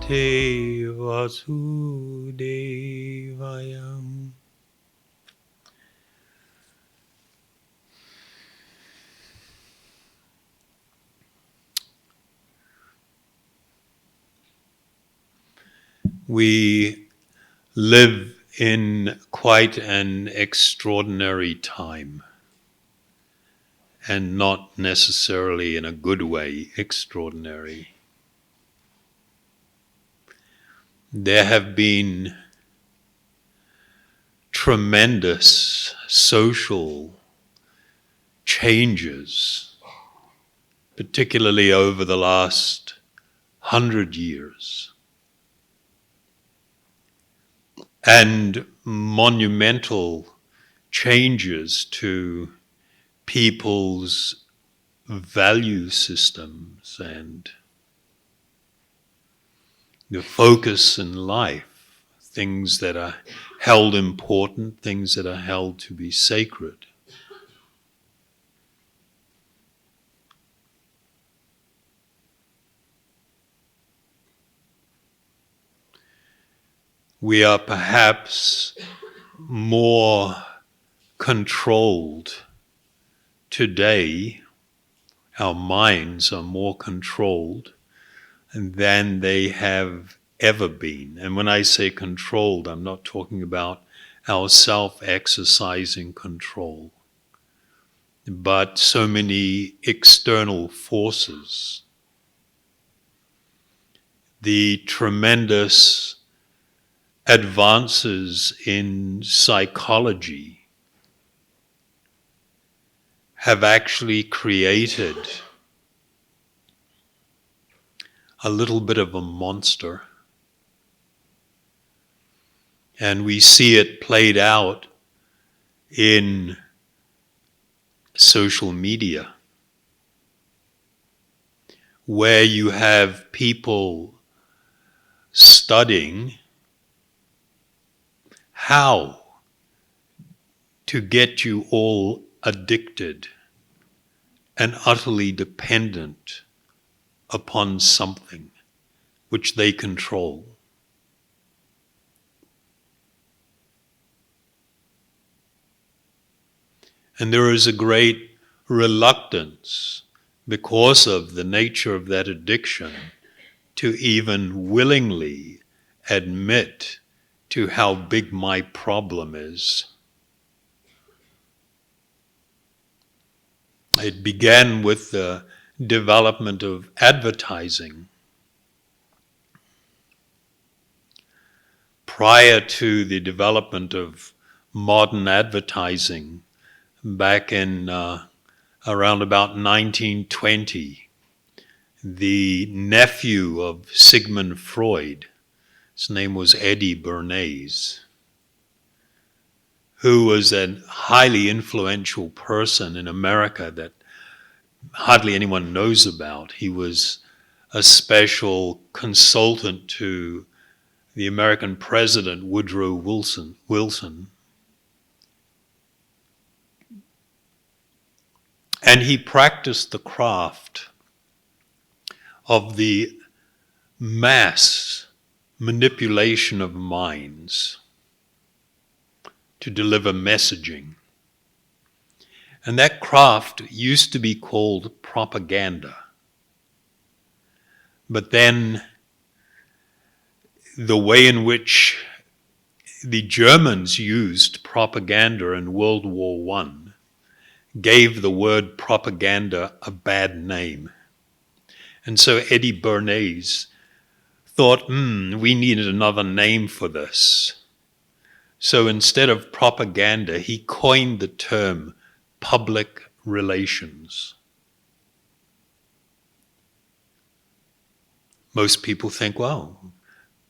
Vasudevayam. We live in quite an extraordinary time, and not necessarily in a good way extraordinary. There have been tremendous social changes, particularly over the last 100 years, and monumental changes to people's value systems and the focus in life, things that are held important, things that are held to be sacred. We are perhaps more controlled today, our minds are more controlled than they have ever been. And when I say controlled, I'm not talking about our self-exercising control, but so many external forces. The tremendous advances in psychology have actually created a little bit of a monster. And we see it played out in social media, where you have people studying how to get you all addicted and utterly dependent upon something which they control. And there is a great reluctance, because of the nature of that addiction, to even willingly admit to how big my problem is. It began with the development of advertising. Prior to the development of modern advertising, back in around about 1920, the nephew of Sigmund Freud, his name was Eddie Bernays, who was a highly influential person in America that hardly anyone knows about. He was a special consultant to the American president, Woodrow Wilson. And he practiced the craft of the mass manipulation of minds to deliver messaging. And that craft used to be called propaganda. But then the way in which the Germans used propaganda in World War I gave the word propaganda a bad name. And so Eddie Bernays thought, we needed another name for this. So instead of propaganda, he coined the term public relations. Most people think, well,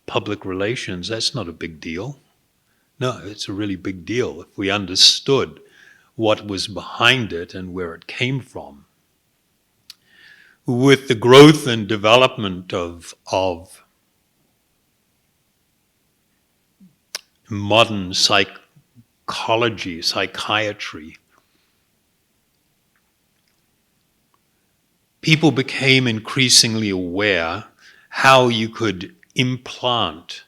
public relations, that's not a big deal. No, it's a really big deal if we understood what was behind it and where it came from. With the growth and development of modern psychology, psychiatry, people became increasingly aware how you could implant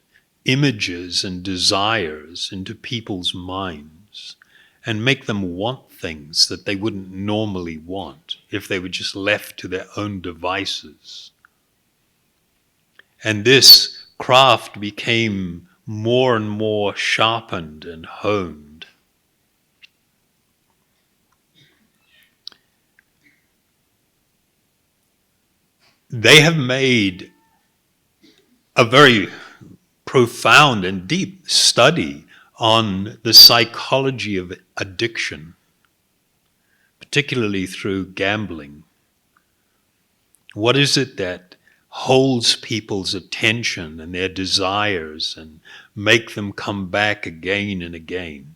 images and desires into people's minds and make them want things that they wouldn't normally want if they were just left to their own devices. And this craft became more and more sharpened and honed. They have made a very profound and deep study on the psychology of addiction, particularly through gambling. What is it that holds people's attention and their desires and make them come back again and again?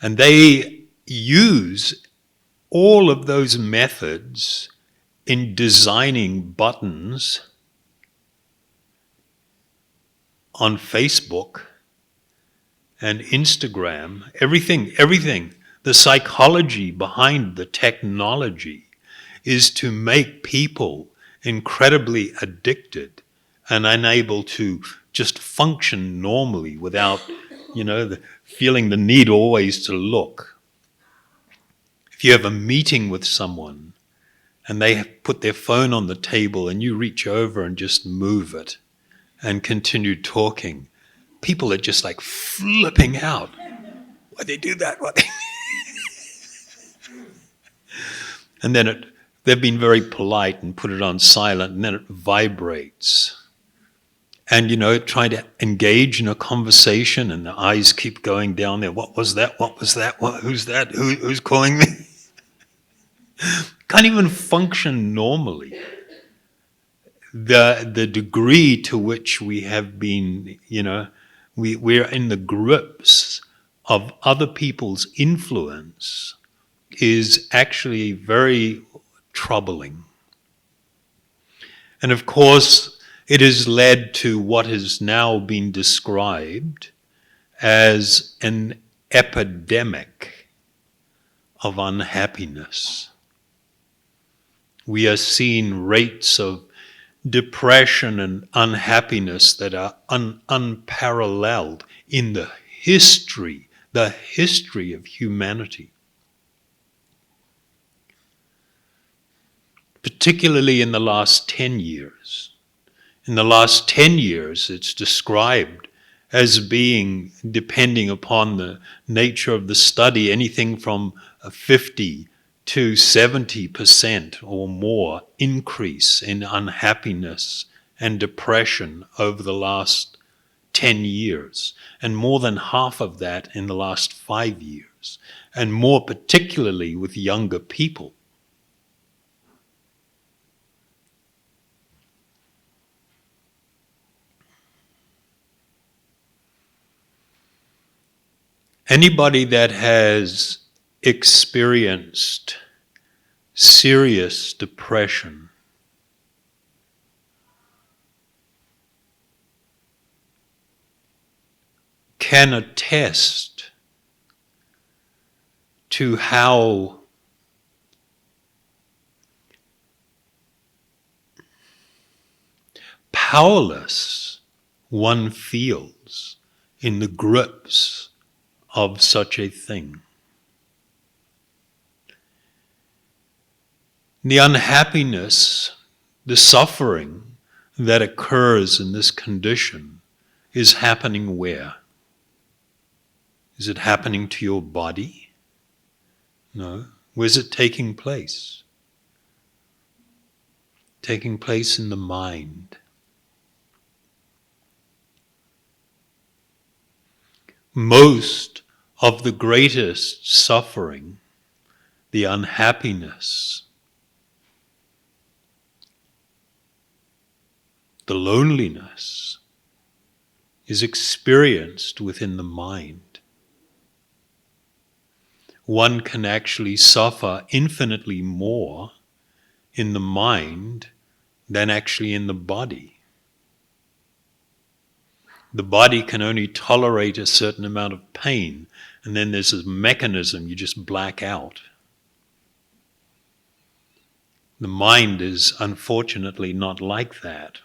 And they use all of those methods in designing buttons on Facebook and Instagram, everything. The psychology behind the technology is to make people incredibly addicted and unable to just function normally without, feeling the need always to look. If you have a meeting with someone and they have put their phone on the table and you reach over and just move it and continue talking, people are just like flipping out. Why they do that? And then they've been very polite and put it on silent, and then it vibrates. And, trying to engage in a conversation, and the eyes keep going down there. What was that? What was that? Who's that? Who's calling me? Can't even function normally. The degree to which we have been, we're in the grips of other people's influence is actually very troubling. And of course, it has led to what has now been described as an epidemic of unhappiness. We are seeing rates of depression and unhappiness that are unparalleled in the history of humanity. Particularly in the last 10 years. In the last 10 years, it's described as being, depending upon the nature of the study, anything from a 50 to 70% or more increase in unhappiness and depression over the last 10 years, and more than half of that in the last 5 years, and more particularly with younger people. Anybody that has experienced serious depression can attest to how powerless one feels in the grips of such a thing. The unhappiness, the suffering that occurs in this condition is happening where? Is it happening to your body? No. Where's it taking place? Taking place in the mind. Most of the greatest suffering, the unhappiness, the loneliness, is experienced within the mind. One can actually suffer infinitely more in the mind than actually in the body. The body can only tolerate a certain amount of pain, and then there's this mechanism you just black out. The mind is unfortunately not like that.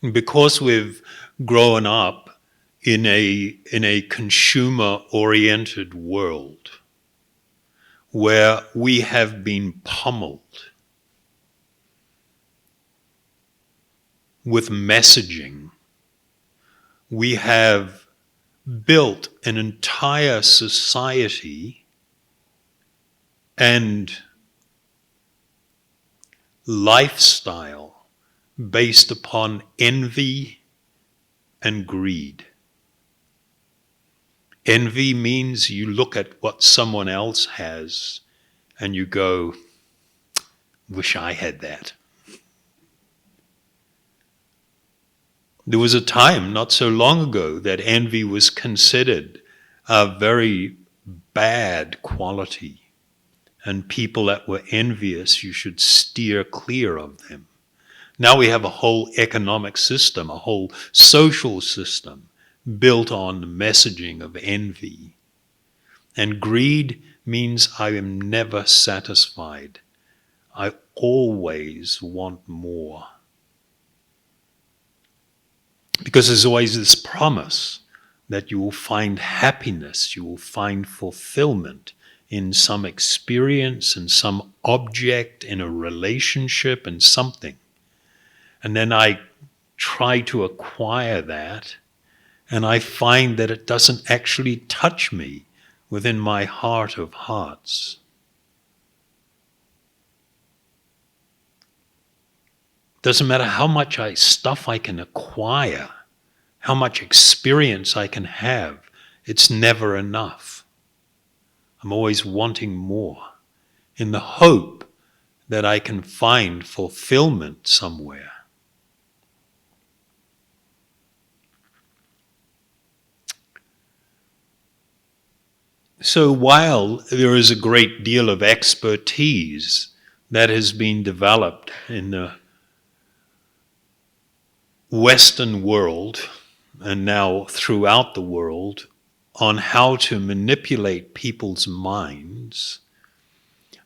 Because we've grown up in a consumer-oriented world where we have been pummeled with messaging, we have built an entire society and lifestyle based upon envy and greed. Envy means you look at what someone else has and you go, wish I had that. There was a time not so long ago that envy was considered a very bad quality, and people that were envious, you should steer clear of them. Now we have a whole economic system, a whole social system built on the messaging of envy. And greed means I am never satisfied. I always want more. Because there's always this promise that you will find happiness, you will find fulfillment in some experience, in some object, in a relationship, in something. And then I try to acquire that, and I find that it doesn't actually touch me within my heart of hearts. Doesn't matter how much stuff I can acquire, how much experience I can have, it's never enough. I'm always wanting more, in the hope that I can find fulfillment somewhere. So while there is a great deal of expertise that has been developed in the Western world and now throughout the world on how to manipulate people's minds,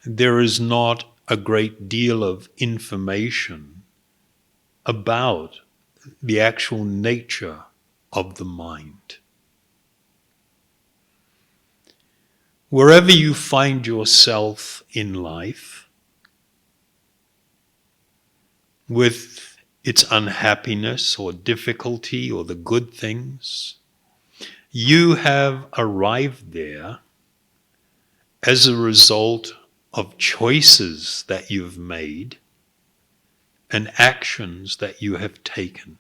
there is not a great deal of information about the actual nature of the mind. Wherever you find yourself in life, with its unhappiness or difficulty or the good things, you have arrived there as a result of choices that you've made and actions that you have taken.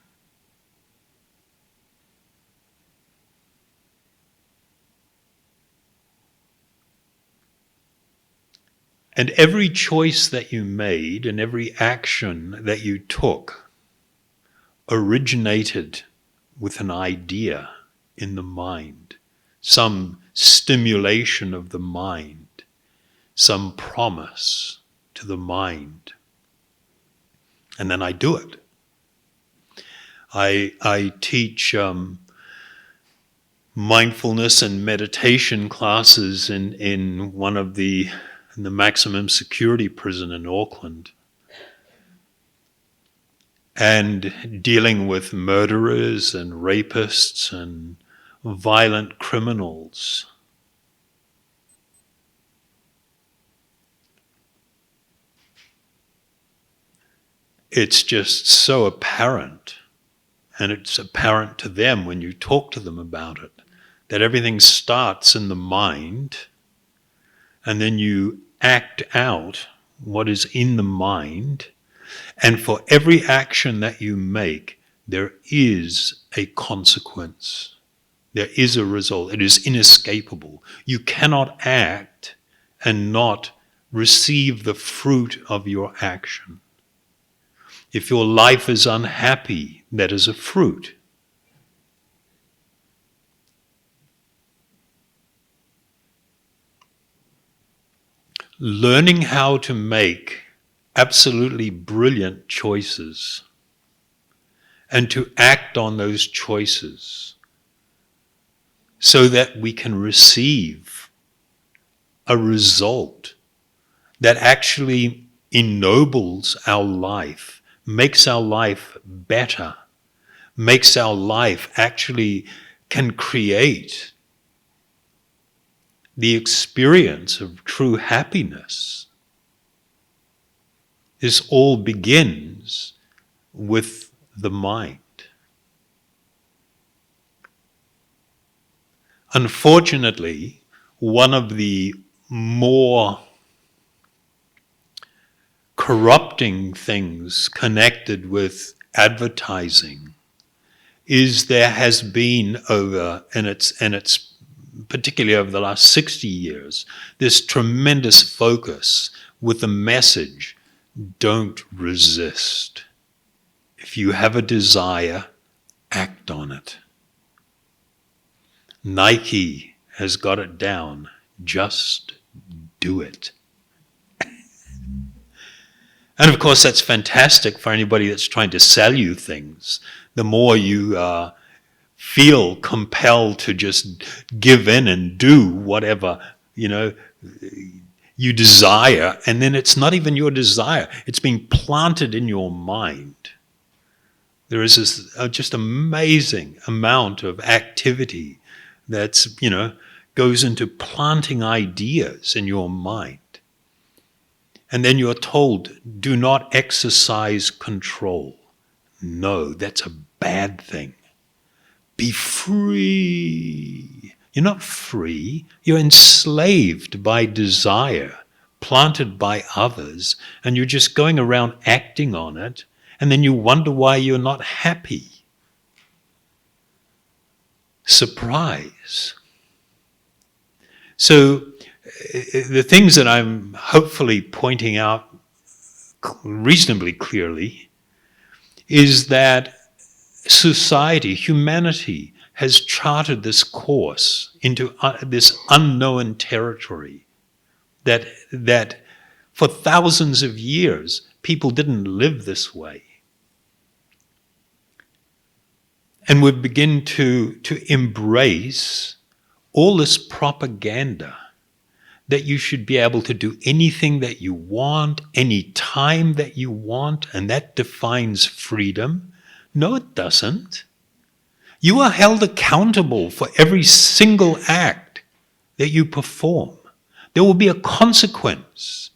And every choice that you made and every action that you took originated with an idea in the mind, some stimulation of the mind, some promise to the mind. And then I do it. I teach mindfulness and meditation classes in the maximum security prison in Auckland. And dealing with murderers and rapists and violent criminals. It's just so apparent, and it's apparent to them when you talk to them about it, that everything starts in the mind, and then you act out what is in the mind. And for every action that you make, there is a consequence. There is a result. It is inescapable. You cannot act and not receive the fruit of your action. If your life is unhappy, that is a fruit. Learning how to make absolutely brilliant choices and to act on those choices so that we can receive a result that actually ennobles our life, makes our life better makes our life, actually can create the experience of true happiness. This all begins with the mind. Unfortunately, one of the more corrupting things connected with advertising is there has been and it's particularly over the last 60 years, this tremendous focus with the message, don't resist. If you have a desire, act on it. Nike has got it down. Just do it. And of course, that's fantastic for anybody that's trying to sell you things. The more you feel compelled to just give in and do whatever, you desire, and then it's not even your desire. It's being planted in your mind. There is this just amazing amount of activity that's, goes into planting ideas in your mind. And then you're told, do not exercise control. No, that's a bad thing. Be free. You're not free. You're enslaved by desire, planted by others, and you're just going around acting on it, and then you wonder why you're not happy. Surprise. So the things that I'm hopefully pointing out reasonably clearly is that society, humanity, has charted this course into this unknown territory that for thousands of years people didn't live this way. And we begin to embrace all this propaganda that you should be able to do anything that you want, any time that you want, and that defines freedom. No, it doesn't. You are held accountable for every single act that you perform. There will be a consequence.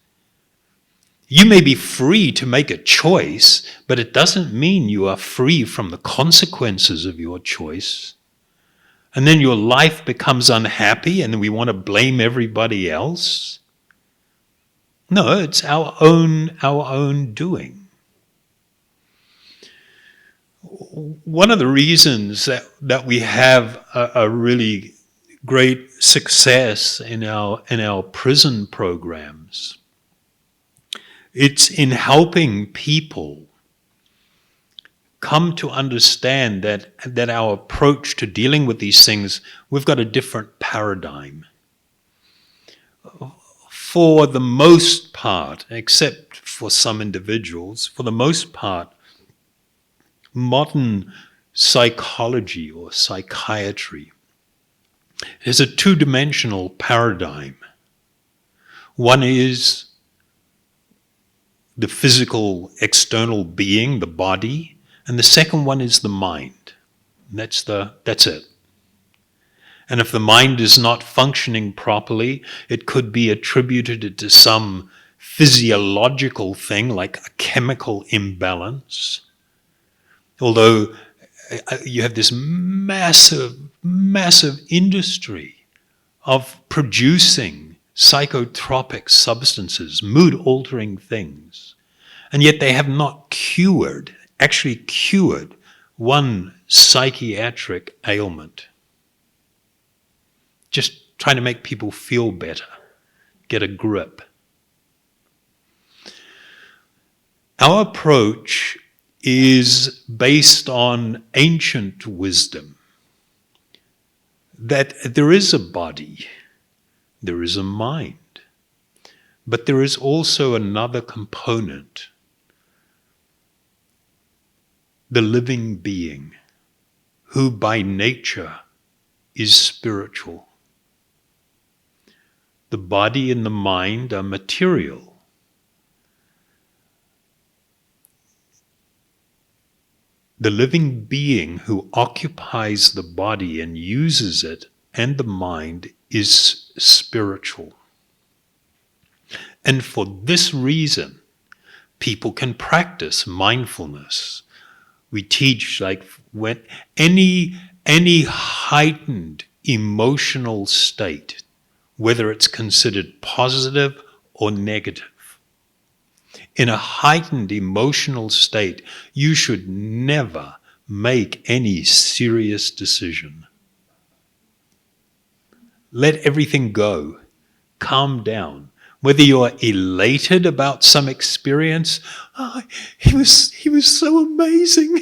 You may be free to make a choice, but it doesn't mean you are free from the consequences of your choice. And then your life becomes unhappy and we want to blame everybody else. No, it's our own doing. One of the reasons that we have a really great success in our prison programs, it's in helping people come to understand that our approach to dealing with these things, we've got a different paradigm. For the most part, except for some individuals, for the most part, modern psychology or psychiatry is a two-dimensional paradigm. One is the physical external being, the body, and the second one is the mind. That's it. And if the mind is not functioning properly, it could be attributed to some physiological thing like a chemical imbalance. Although you have this massive industry of producing psychotropic substances, mood-altering things, and yet they have not actually cured one psychiatric ailment. Just trying to make people feel better, get a grip. Our approach is based on ancient wisdom, that there is a body, there is a mind, but there is also another component, the living being, who by nature is spiritual. The body and the mind are material. The living being who occupies the body and uses it and the mind is spiritual. And for this reason, people can practice mindfulness. We teach like when any heightened emotional state, whether it's considered positive or negative. In a heightened emotional state, you should never make any serious decision. Let everything go. Calm down. Whether you're elated about some experience, oh, he was so amazing.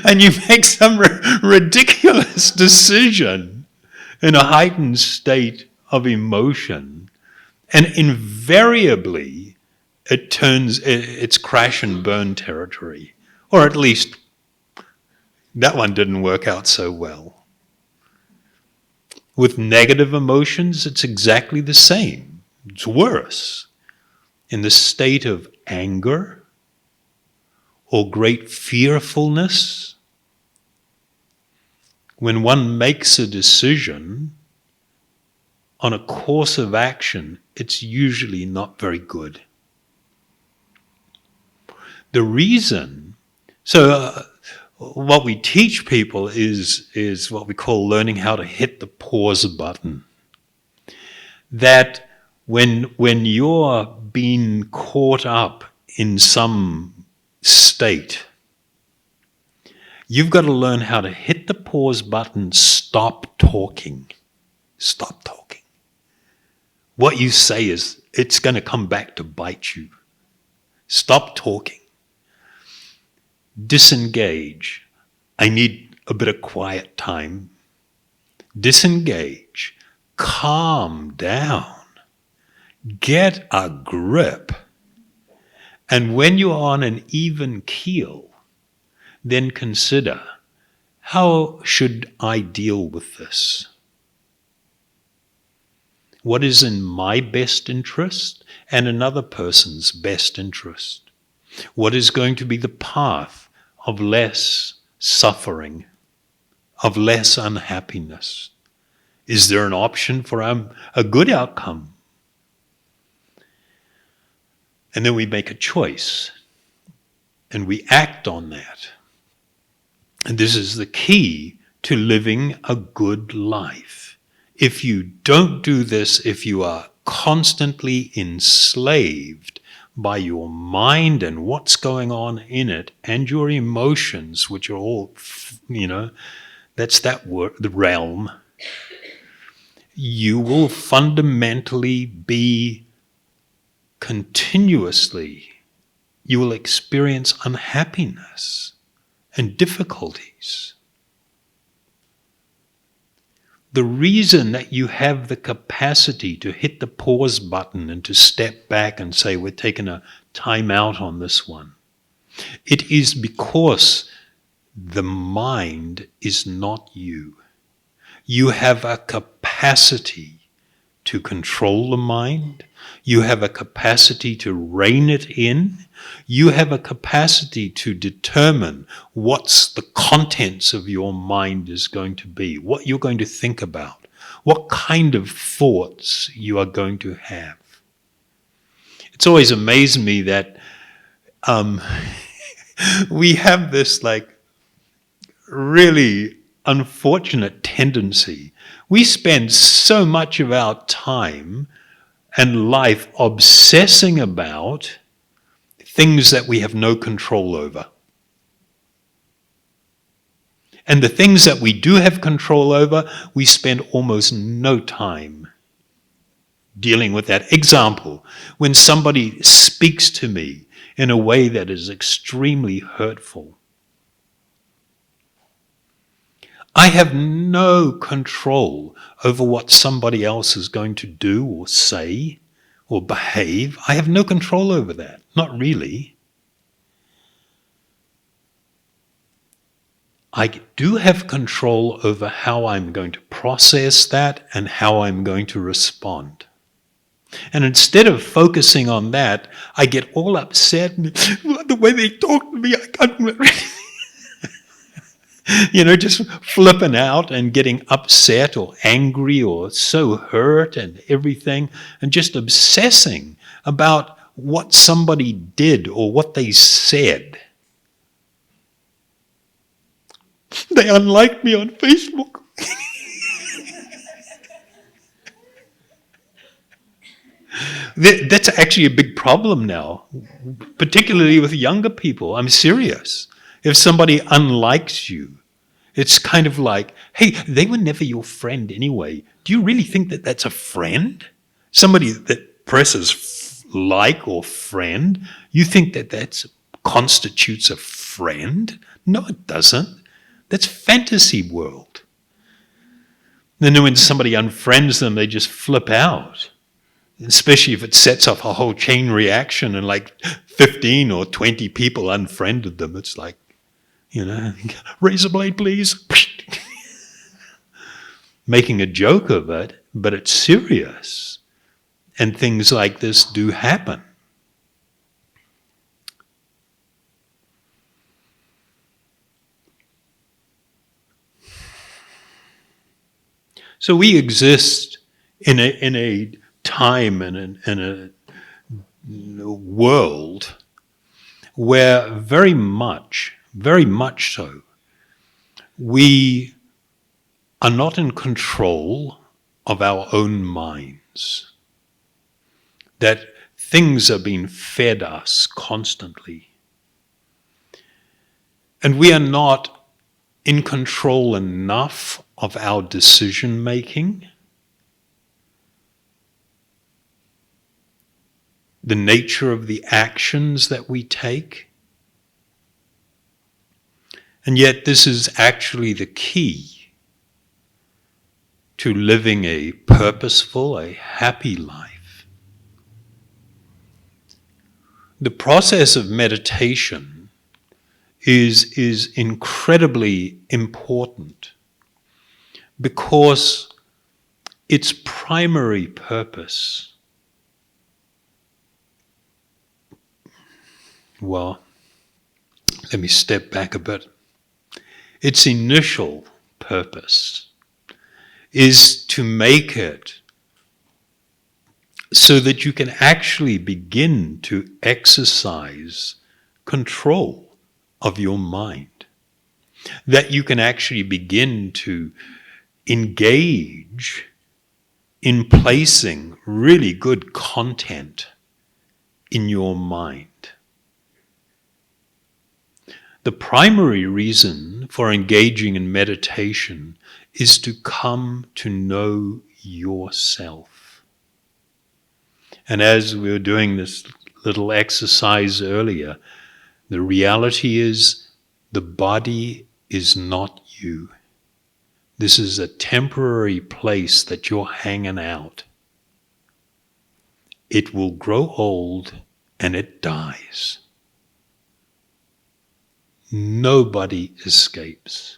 And you make some ridiculous decision in a heightened state of emotion, and invariably it's crash and burn territory, or at least that one didn't work out so well. With negative emotions, it's exactly the same. It's worse. In the state of anger or great fearfulness, when one makes a decision on a course of action, it's usually not very good. The reason, what we teach people is what we call learning how to hit the pause button. That when you're being caught up in some state, you've got to learn how to hit the pause button, stop talking. Stop talking. What you say it's going to come back to bite you. Stop talking. Disengage. I need a bit of quiet time. Disengage. Calm down. Get a grip. And when you're on an even keel, then consider, how should I deal with this? What is in my best interest and another person's best interest? What is going to be the path of less suffering, of less unhappiness? Is there an option for a good outcome? And then we make a choice, and we act on that. And this is the key to living a good life. If you don't do this, if you are constantly enslaved by your mind and what's going on in it, and your emotions, which are all, that's that word, the realm, you will fundamentally be continuously, you will experience unhappiness and difficulties. The reason that you have the capacity to hit the pause button and to step back and say, we're taking a time out on this one, it is because the mind is not you. You have a capacity to control the mind. You have a capacity to rein it in. You have a capacity to determine what's the contents of your mind is going to be, what you're going to think about, what kind of thoughts you are going to have. It's always amazed me that we have this really unfortunate tendency. We spend so much of our time and life obsessing about things that we have no control over. And the things that we do have control over, we spend almost no time dealing with that. Example, when somebody speaks to me in a way that is extremely hurtful, I have no control over what somebody else is going to do or say or behave. I have no control over that. Not really. I do have control over how I'm going to process that and how I'm going to respond. And instead of focusing on that, I get all upset. And, the way they talk to me, I can't... just flipping out and getting upset or angry or so hurt and everything, and just obsessing about what somebody did or what they said. They unliked me on Facebook. That's actually a big problem now, particularly with younger people. I'm serious. If somebody unlikes you, it's kind of like, hey, they were never your friend anyway. Do you really think that that's a friend? Somebody that presses like or friend, you think that that constitutes a friend? No, it doesn't. That's fantasy world. Then when somebody unfriends them, they just flip out. Especially if it sets off a whole chain reaction and like 15 or 20 people unfriended them. It's like, razor blade, please. Making a joke of it, but it's serious. And things like this do happen. So we exist in a time and in a world where very much so, we are not in control of our own minds. That things are being fed us constantly. And we are not in control enough of our decision making. The nature of the actions that we take. And yet this is actually the key to living a purposeful, a happy life. The process of meditation is incredibly important because its primary purpose, well, let me step back a bit. Its initial purpose is to make it so that you can actually begin to exercise control of your mind. That you can actually begin to engage in placing really good content in your mind. The primary reason for engaging in meditation is to come to know yourself. And as we were doing this little exercise earlier, the reality is the body is not you. This is a temporary place that you're hanging out. It will grow old and it dies. Nobody escapes.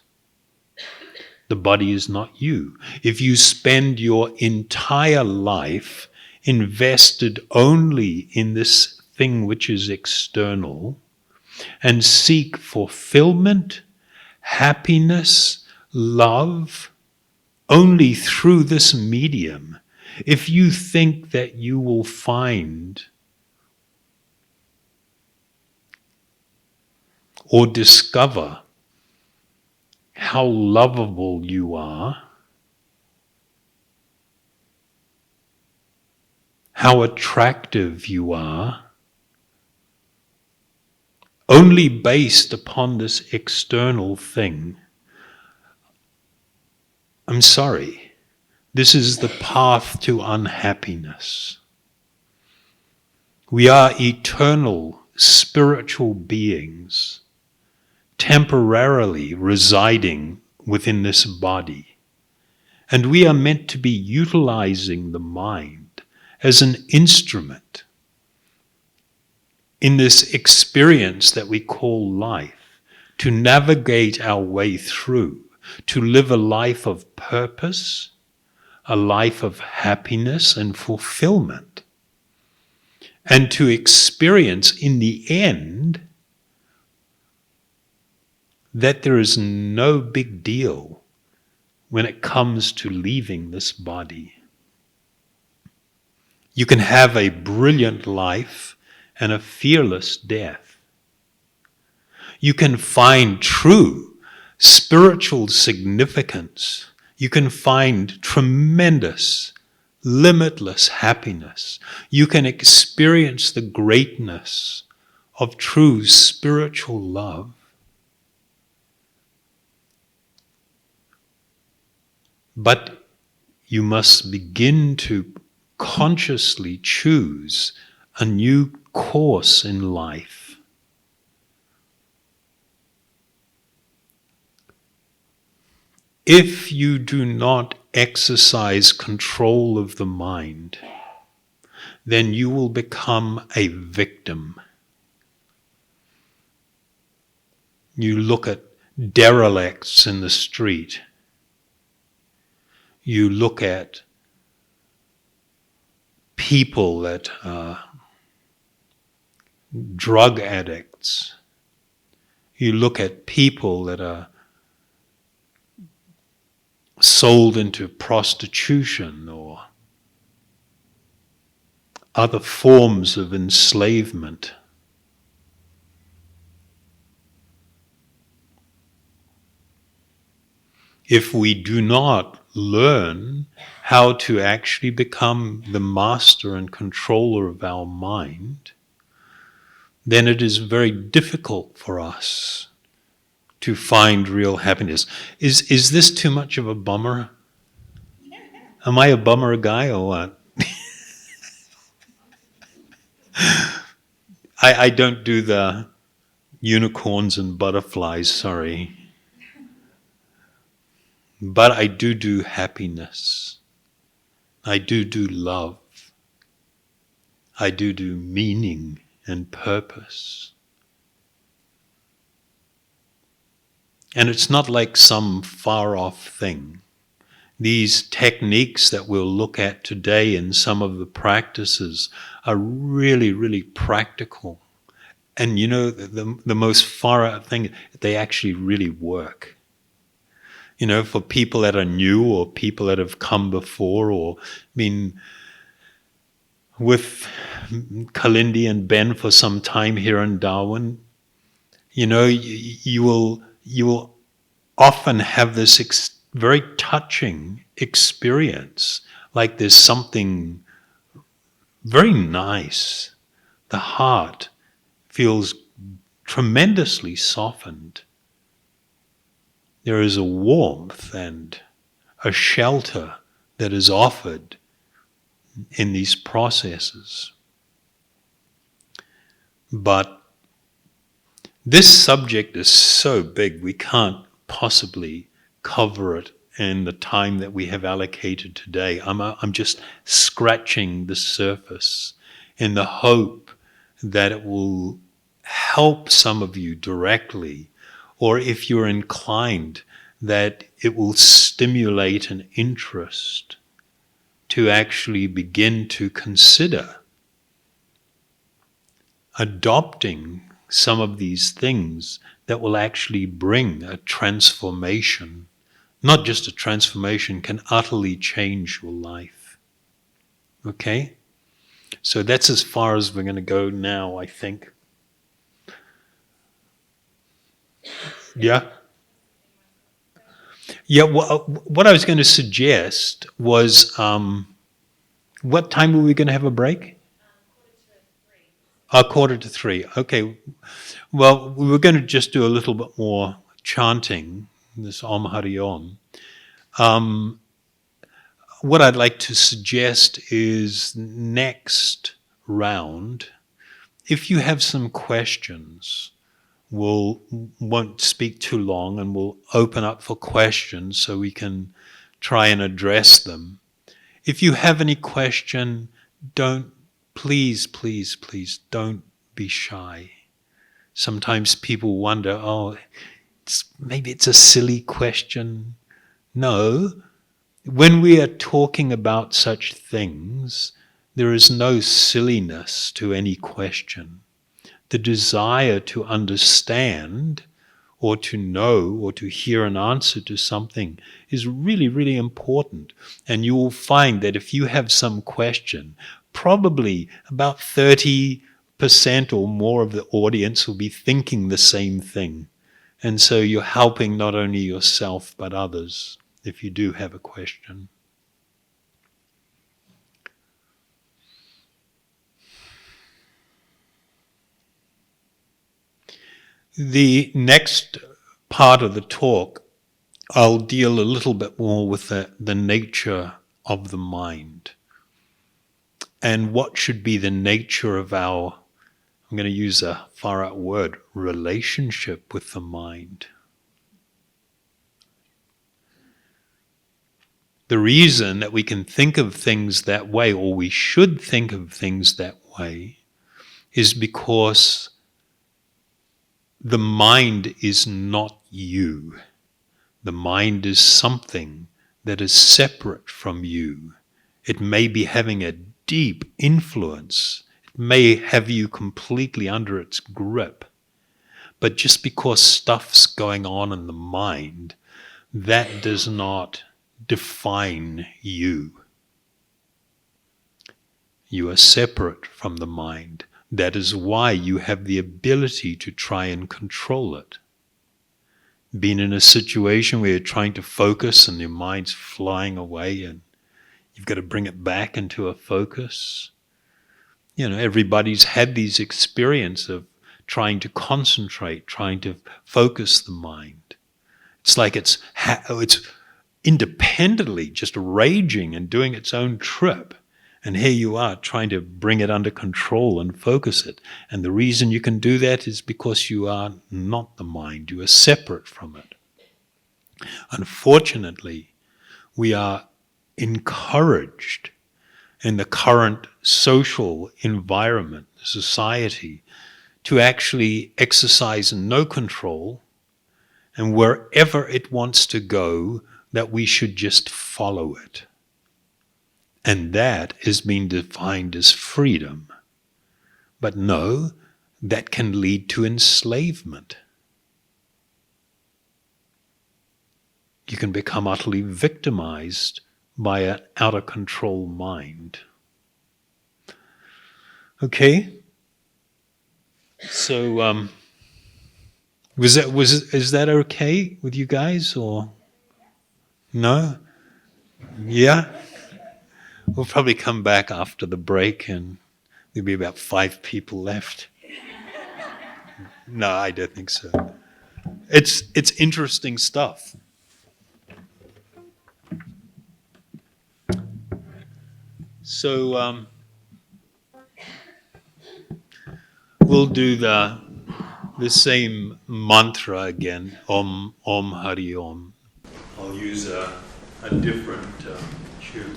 The body is not you. If you spend your entire life invested only in this thing which is external and seek fulfillment, happiness, love only through this medium, if you think that you will find or discover how lovable you are, how attractive you are, only based upon this external thing, I'm sorry, this is the path to unhappiness. We are eternal spiritual beings, temporarily residing within this body. And we are meant to be utilizing the mind as an instrument in this experience that we call life, to navigate our way through, to live a life of purpose, a life of happiness and fulfillment, and to experience in the end that there is no big deal when it comes to leaving this body. You can have a brilliant life and a fearless death. You can find true spiritual significance. You can find tremendous, limitless happiness. You can experience the greatness of true spiritual love. But you must begin to consciously choose a new course in life. If you do not exercise control of the mind, then you will become a victim. You look at derelicts in the street. You look at people that are drug addicts. You look at people that are sold into prostitution or other forms of enslavement. If we do not learn how to actually become the master and controller of our mind, then it is very difficult for us to find real happiness. Is this too much of a bummer? Am I a bummer guy or what? I don't do the unicorns and butterflies, sorry. But I do happiness. I do love. I do meaning and purpose. And it's not like some far-off thing. These techniques that we'll look at today in some of the practices are really, really practical. And you know, the most far-out thing, they actually really work. You know, for people that are new or people that have come before, or been with Kalindi and Ben for some time here in Darwin, you know, you will often have this very touching experience, like there's something very nice. The heart feels tremendously softened. There is a warmth and a shelter that is offered in these processes. But this subject is so big, we can't possibly cover it in the time that we have allocated today. I'm just scratching the surface in the hope that it will help some of you directly, or if you're inclined, that it will stimulate an interest to actually begin to consider adopting some of these things that will actually bring a transformation. Not just a transformation, can utterly change your life. Okay? So that's as far as we're going to go now, I think. Yeah? Yeah, what I was going to suggest was, what time were we going to have a break? 2:45. Okay. Well, we were going to just do a little bit more chanting, this Om Hari Om. What I'd like to suggest is next round, if you have some questions, won't speak too long and we'll open up for questions so we can try and address them. If you have any question, please don't be shy. Sometimes people wonder, maybe it's a silly question. No, When we are talking about such things, there is no silliness to any question. The desire to understand or to know or to hear an answer to something is really, really important. And you will find that if you have some question, probably about 30% or more of the audience will be thinking the same thing. And so you're helping not only yourself but others if you do have a question. The next part of the talk, I'll deal a little bit more with the nature of the mind and what should be the nature of our, I'm going to use a far out word, relationship with the mind. The reason that we can think of things that way, or we should think of things that way, is because the mind is not you. The mind is something that is separate from you. It may be having a deep influence. It may have you completely under its grip. But just because stuff's going on in the mind, that does not define you. You are separate from the mind. That is why you have the ability to try and control it. Being in a situation where you're trying to focus and your mind's flying away and you've got to bring it back into a focus. You know, everybody's had these experiences of trying to concentrate, trying to focus the mind. It's like it's independently just raging and doing its own trip. And here you are trying to bring it under control and focus it. And the reason you can do that is because you are not the mind. You are separate from it. Unfortunately, we are encouraged in the current social environment, society, to actually exercise no control, and wherever it wants to go, that we should just follow it. And that is being defined as freedom. But no, that can lead to enslavement. You can become utterly victimized by an out-of-control mind. Okay? So, is that okay with you guys, or no? Yeah? We'll probably come back after the break and there'll be about 5 people left. No, I don't think so. It's interesting stuff. So we'll do the same mantra again, Om Om Hari Om. I'll use a different tune.